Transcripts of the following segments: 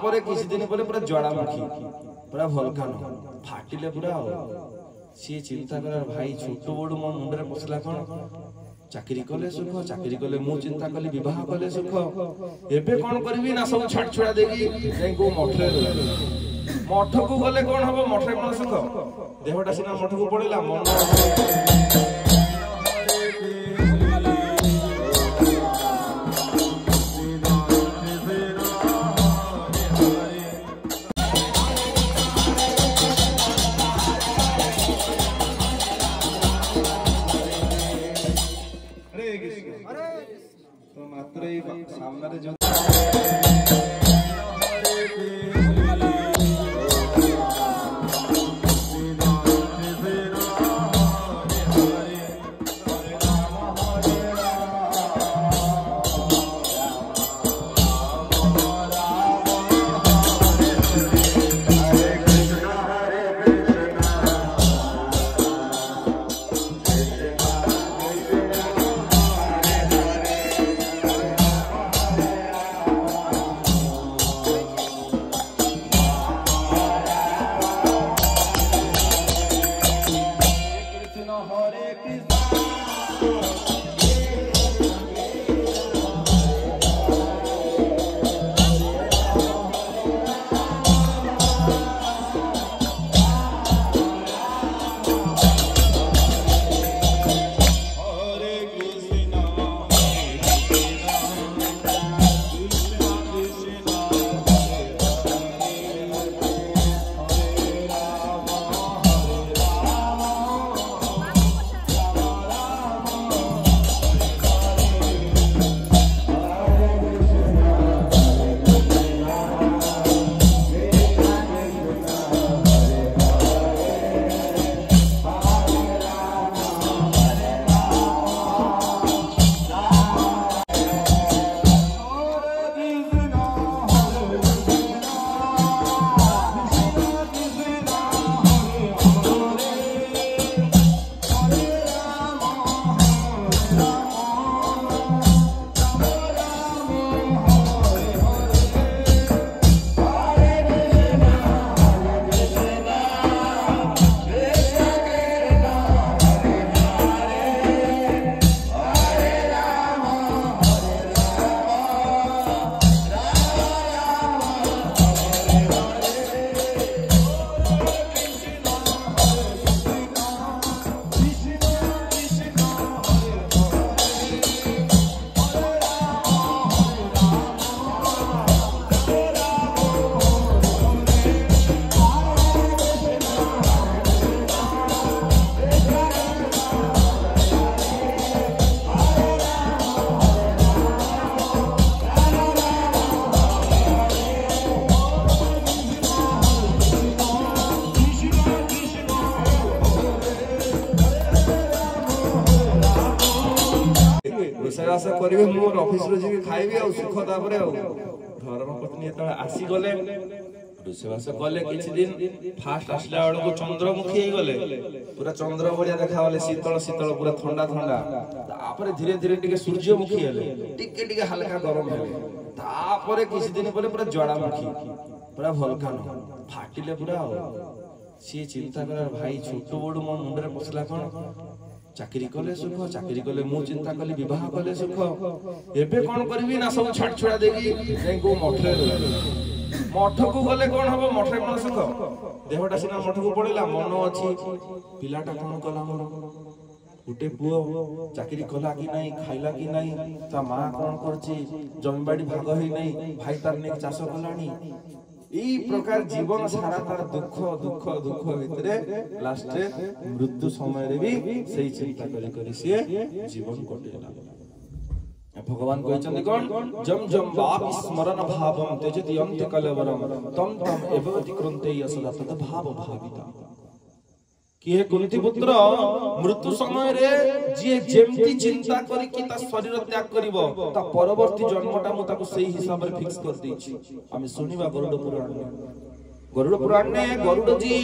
तापरे किसी दिन पर पूरा ज्वालामुखी पूरा भलकान फाटिले पूरा सी चिंता कर भाई छोट बड़ मो मुंडे पसला कौन चाकरी कले सुख चाकरी कले मु चिंता कली विवाह कले सुख एबे कौन करबी ना सब छाड़ छुड़ा देगी जाई को मठरे मठ को गले कौन हबो मठरे कौन सुख देहटा सिना मठ को पड़ेला मन तो मात्र सामने जो रोषेबास करेंगे मोर ऑफिस रो जी खाइबी आ सुख तापरे आ धर्म पत्नी त आसी गले रोषेबास कले किछि दिन फास्ट आसला वाला को चंद्रमुखी हे गले पूरा चंद्र बढ़िया देखावले शीतल शीतल पूरा ठंडा ठंडा तापरे धीरे धीरे टिके सूर्यमुखी हेले टिके टिके हल्का गरम हेले तापरे किछि दिन पर पूरा ज्वालामुखी पूरा भलकान फाटिले पूरा सी चिंता कर भाई छोट बड़ मो मुंडे पसला कौन चाकरी कले सुख चाकरी कले मु चिंता कली विवाह कले सुख एबे कौन करबी ना सब छाड़ छुड़ा देगी जाई को मठरे मठ को गले कौन हबो मठरे कौन सुख देहटा सिना मठ को पड़ेला मन अछि पिलाटा कौन कला मोर उटे पुओ चाकरी कला कि नहीं खाइला कि नहीं ता मां कौन करछि जमीबाड़ी भाग होई नहीं भाई तार ने चाष कलानी ई प्रकार जीवन सारा तार दुख दुख दुख भितरे लास्ट रे मृत्यु समय रे भी सही चिंता करी से जीवन कटेला भगवान कहते कौन जम जम बाप स्मरण भावम त्यजति अंत कलेवरम तम तम एव अतिक्रंते यसदा तद भाव भाविता कि हे कुंती पुत्र मृत्यु समय रे जे जेमती चिंता करी कि ता शरीर त्याग करिवो ता परवर्ती जन्मटा मु ताको सही हिसाब रे फिक्स कर देछि आमे सुनिबा गरुड़ पुराण ने गरुड़ जी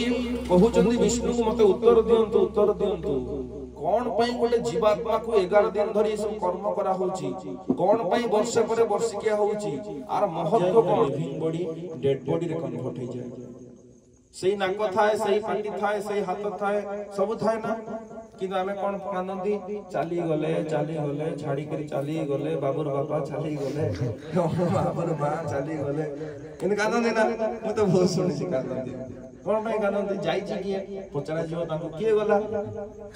कहउचंदी विष्णु को मते उत्तर दियंतु कौन पई गोटे जीवात्मा को 11 दिन धरी सब कर्म करा होची कौन पई वर्ष पर वर्ष के होची आर महत्व कौन लिविंग बॉडी डेड बॉडी रे कन्वर्ट हो जाए सही नाक थाए सही पाटी थाए सही हाथ थाए सब थाए ना किंतु आमे कोन कानंदी चाली गले छाड़ी कर चाली गले बाबूर बापा चाली गले बाबूर मां चाली गले किंतु कानंदी ना मु तो बहुत सुनी कानंदी कोन भाई कानंदी जाई छी किए पचरा जो ताको किए गला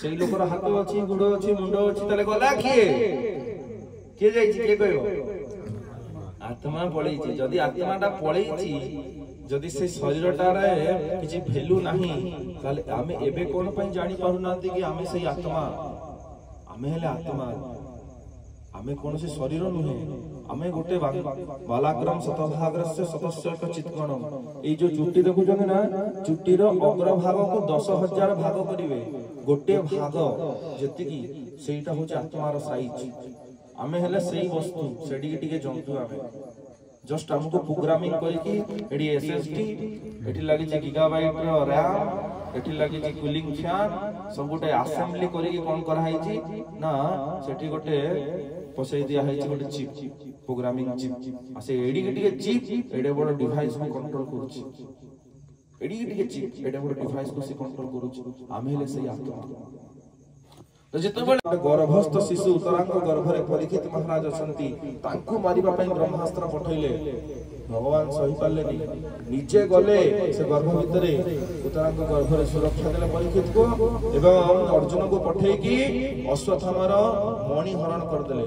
सेई लोकर हाथ अछि गुड़ अछि मुंड अछि तले गला किए जाई छी के कहबो आत्मा पळई छी जदी आत्माटा पळई छी जदि से शरीरटारे किछि वैल्यू नाही ताले आमे एबे कोन पई जानि पारु नांती कि आमे सही आत्मा आमे हेले आत्मा आमे कोन से शरीर नुहे आमे गोटे बालाग्राम शतभागस्य सदस्यक चित्कण ए जो चुट्टी देखु जने ना चुट्टी रो अग्र भाग को 10,000 भाग करिवे गोटे भाग जति की सेटा होचे आत्मार साइज आमे हेले सही वस्तु सेडी टिके जंतु आमे जस्ट हमको प्रोग्रामिंग करके एडी एसएसडी एठी लागि जे गीगाबाइट रो रैम एठी लागि जे कूलिंग फैन सब गोटे असेंबली करके कोन करा है छी ना सेठी गोटे पसई दिया है छी गोटे चिप प्रोग्रामिंग चिप आसे एडी के चिप एडे बड़ डिवाइस को कंट्रोल करूची एडी के चिप एडे बड़ डिवाइस को से कंट्रोल करूची आमे ले सही आत्मा तो जेतबेले गर्भस्थ शिशु उत्तरांग गर्भरे परीक्षित महाराज असंती तांकु मारिबा पई ब्रह्मास्त्र पठैले भगवान सही पालेनी निजे गले से गर्भ भितरे उत्तरांग गर्भरे सुरक्षा देले परीक्षित को एवं अर्जुन को पठै की अश्वत्थामार मणि हरण कर देले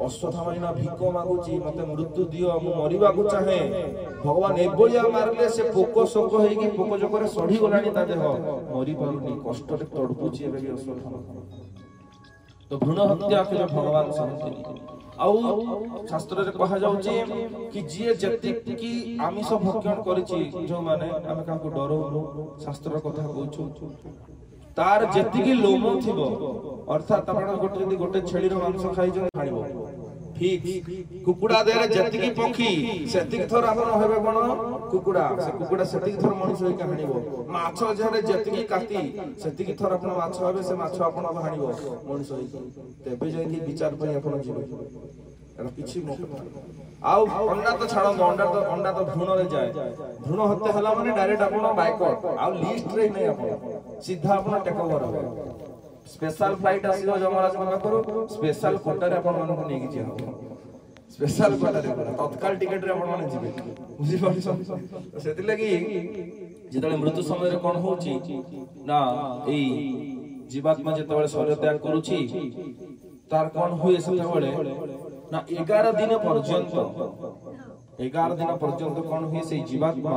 अश्वत्थामा ना भिको मागुची मते मृत्यु दियो मु मरिबा को चाहे भगवान एबोलिया मारले से पोको शोक होई की पोको जकरे सढी गलानी ता देह मरि पारुनी कष्ट रे तड़पुची एबे अश्वत्थामा तो भ्रूण हत्या के भगवान सहंती आउ शास्त्र रे कहा जाउची कि जे जति की आमिष भक्षण करिछि जो माने आमे काको डरौनु शास्त्र कथा कहूछु तार जति की लोम थिबो अर्थात आपण गोटे यदि गोटे छेली रो मांस खाइ जो खाइबो ठीक कुकुडा देरे जति की पखी सेति की थोर आपण हेबे कोन कुकुडा से कुकुडा सेति की थोर मनुष्य होई हानिबो माछ जरे जति की काटी सेति की थोर आपण माछ हेबे से माछ आपण हानिबो मनुष्य होई तेबे जाय की विचार पई आपण जीवे एरा किछि मोक आउ अंडा तो छाड़ो अंडा तो भ्रूण रे जाए भ्रूण हत्या हला माने डायरेक्ट आपण बाइकआउट आउ लिस्ट रे नै आपण सीधा आपण टेक ओवर हो स्पेशल फ्लाइट आसीबो जमराज बाबा करू स्पेशल कोटा रे आपण मानको नेकी जिया स्पेशल कोटा रे तत्काल टिकट रे आपण माने जिबे बुझि पाछो सेति लागि जेतले मृत्यु समय रे कोन होची ना एई जीवात्मा जेतबेले शरीर त्याग करूची तार कोन होय सेतबेले ना 11 दिन पर्यंत कोन होय से जीवात्मा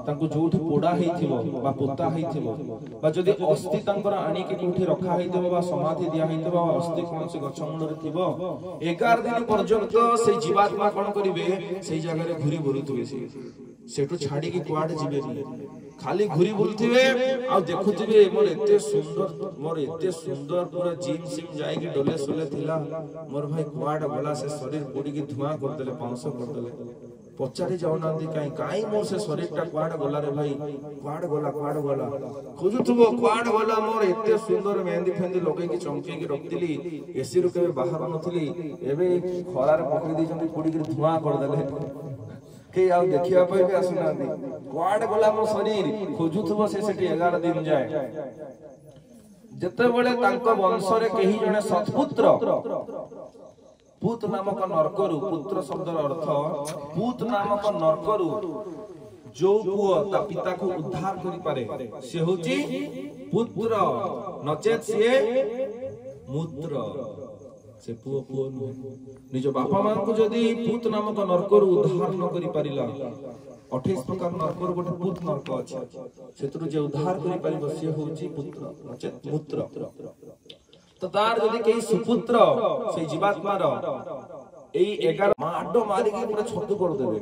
तांको जोठी पोडा हेथिबो बा पोता हेथिबो बा जदी अस्थि तांकर आनी के कोठी रखा हेथिबो बा समाधि दिया हेथिबो बा अस्थि कोन से गछ मुंड रे थिबो 11 दिन पर्यंत से जीवात्मा कोन करिवे सेई जगह रे घुरी बुरुतबे सेटु छाडी के कुआड जिबे खाली घुरी बुलथिबे आ देखुथिबे मोर एते सुंदर पूरा जिम सिम जाई के डोले सोले थिला मोर भाई कुआड गला से शरीर पोडी के धुआं कर देले पांस कर देले पचारी जाऊ नांदी काई मोर से शरीर टा कुआड गला रे भाई कुआड गला खोजुथबो कुआड गला मोर एते सुंदर मेहंदी फेंदी लगे की चमके की रखतिली एसी रु के बाहर नथली एबे खरा रे पकड़ी दी जंती पोडी के धुआं कर देले के आउ देखिया पई भी आसुनांदी कुआड गला मो शरीर खोजुथबो से सेठी 11 दिन जाए जते बेले तांको वंश रे केही जने सत्पुत्र पूत नामक नरकरु पुत्र शब्दर अर्थ पूत नामक नरकरु जो पुओ ता पिता को उद्धार करि पारे से होची पुत्र नचेत से मूत्र से पुओ निज बापा मान को जदी पूत नामक नरकरु उद्धार न करि पारिला 28 प्रकार नरकर गोटे पूत नरक अछि सेतरु जे उद्धार करि पारिबो से होची पुत्र नचेत मूत्र तो तार जदी केही सुपुत्र से जीवात्मा रो एई 11 माडो मारी के पूरा छतु कर देबे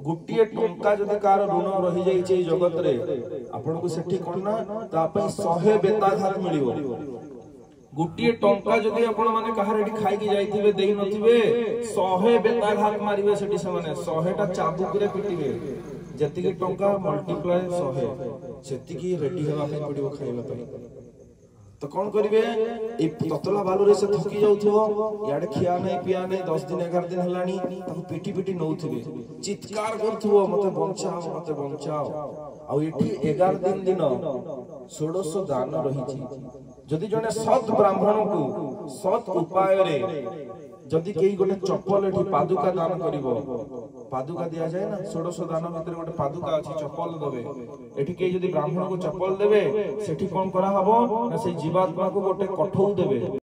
गुटिए टंका जदी कार ऋण रहि जाई छै जगत रे आपन को सेठी कोन ना ता पई 100 बेताघात मिलिबो गुटिए टंका जदी आपण माने कहार एठी खाई की जाईथिबे देई नथिबे 100 बेताघात मारिबे सेठी से माने 100 टा चाबुक रे पिटिबे जति के टंका मल्टीप्लाई 100 सेति की रेडी हेबा पे पडिबो खाइबा पे तो कौन करिवे ए ततला बालू रे से थकी जाउथो याडे खिया नै पिया नै 10 दिन 11 दिन हलानी ताको पिटी पिटी नउथबे चित्कार करथुओ मते बंचाओ आ एठी 11 दिन षोडश दान रहिछि जदि जने सत ब्राह्मण को सत उपाय रे जदि केही गोटे चप्पल एठी पादुका दान करिवो पादुका दिया जाए ना षोडश दान भीतर गोटे पादुका अछि चप्पल देबे एठी केही जदि ब्राह्मण को चप्पल देबे सेठी कोन करा हबो ना से जीवात्मा को गोटे कठौ देबे।